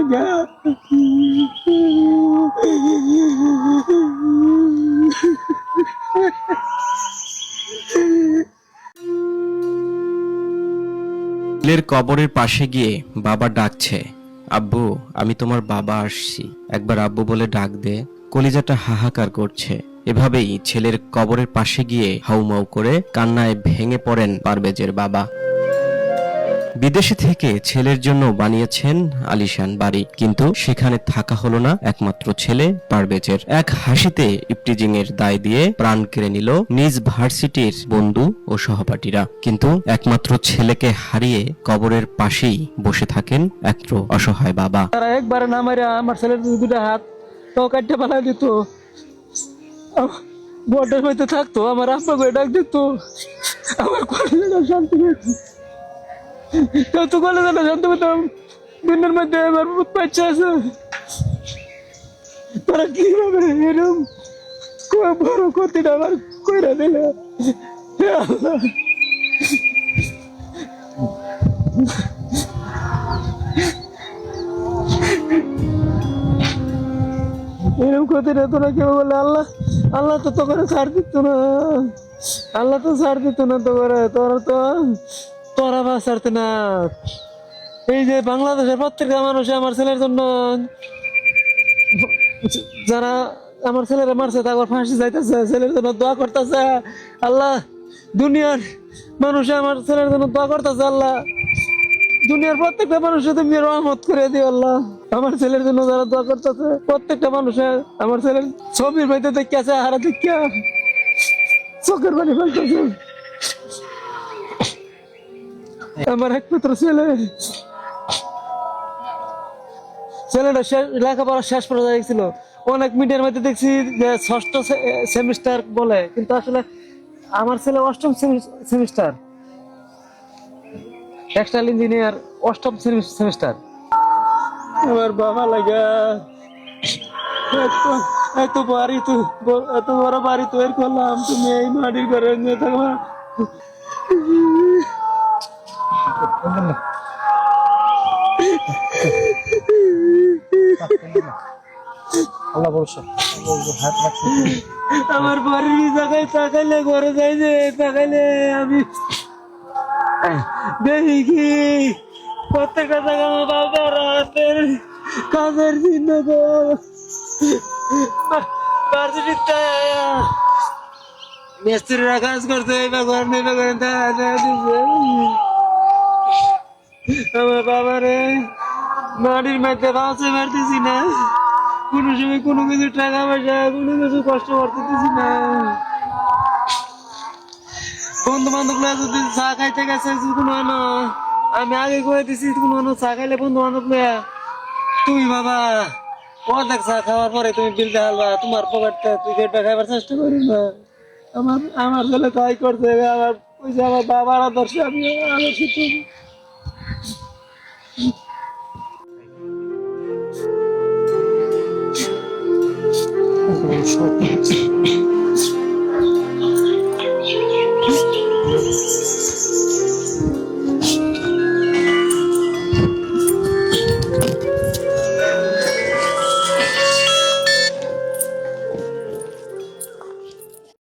লাগা ছেলের কবরের পাশে গিয়ে বাবা ডাকছে, আব্বু আমি তোমার বাবা আসছি, একবার আব্বু বলে ডাক দে। কলিজাটা হাহাকার করছে। এভাবেই ছেলের কবরের পাশে গিয়ে হাউমাউ করে কান্নায় ভেঙে পড়েন পারভেজের বাবা। বিদেশে থেকে ছেলের জন্য বানিয়েছেন আলিশান বাড়ি, কিন্তু সেখানে থাকা হলো না একমাত্র ছেলে পারভেজের। এক হাসিতে ইপটিজিং এর দায় দিয়ে প্রাণ কেড়ে নিল নিজ ভার্সিটির বন্ধু ও সহপাঠীরা। কিন্তু একমাত্র ছেলেকে হারিয়ে কবরের পাশেই বসে থাকেন একমাত্র অসহায় বাবা। তারা একবারে না মারে আমার ছেলের দুটা হাত তো কাটতে পালাই দিত, বর্ডার হইতে থাকতো, আমার আব্বা করে ডাক দিত, আমার কলেজে শান্তি পেত, তো কলেজে শান্তি পেতাম। দিনের মধ্যে আমার ভূত বাচ্চা আছে, তারা কিভাবে এরকম বড় ক্ষতিটা আমার কইরা দিল। হে আল্লাহ, এরকম ক্ষতিটা তোরা কেউ বলে আল্লাহ, আল্লাহ তো তোকে ছাড় দিত না, আল্লাহ তো ছাড় দিত না তো করে, তোরা তো তোরা বা ছাড়তে না। এই যে বাংলাদেশের প্রত্যেকটা মানুষ আমার ছেলের জন্য, যারা আমার ছেলেরা মারছে তারপর ফাঁসি যাইতেছে, ছেলের জন্য দোয়া করতেছে। আল্লাহ, দুনিয়ার মানুষ আমার ছেলের জন্য দোয়া করতেছে। আল্লাহ, দুনিয়ার প্রত্যেকটা মানুষের তুমি রহমত করে দিও আল্লাহ। আমার ছেলের জন্য যারা দোয়া করতেছে প্রত্যেকটা মানুষের, আমার ছেলের ছবির মধ্যে দেখিয়াছে, হারা দেখিয়া চোখের পানি ফেলতেছে। আমার একমাত্র ছেলে, ছেলেটা লেখাপড়া শেষ পর্যায়ে ছিল। অনেক মিডিয়ার মধ্যে দেখছি যে ষষ্ঠ সেমিস্টার বলে, কিন্তু আসলে আমার ছেলে অষ্টম সেমিস্টার, টেক্সটাইল ইঞ্জিনিয়ার, অষ্টম সেমিস্টার। আমার বাবা লাগা এত বাড়ি তো, এত বড় বাড়ি তৈরি করলাম, তুমি এই মাটির ঘরে নিয়ে থাকবা। আমার বাড়ির জায়গায় তাকাইলে, ঘরে যাই যে তাকাইলে আমি দেখি কি প্রত্যেকটা জায়গা আমার বাবার হাতের কাজের চিহ্ন। মিস্ত্রিরা কাজ করছে, এবার ঘর নেবে করেন, আমার বাবারে মাটির মধ্যে বাঁচে মারতেছি না, কোনো সময় কোনো কিছু টাকা পয়সা কোনো কিছু কষ্ট করতেছি না। বন্ধু বান্ধব যদি চা খাইতে গেছে কোনো আমি আগে কয়ে দিছি, কোনো চা খাইলে বন্ধু বান্ধব তুমি বাবা অর্ধেক চা খাওয়ার পরে তুমি বিলটা হালবা, তোমার পকেটটা তুই কেটে খাইবার চেষ্টা করি না। আমার ছেলে তাই করছে, আমার পয়সা আমার বাবার আদর্শে আমি আদর্শ।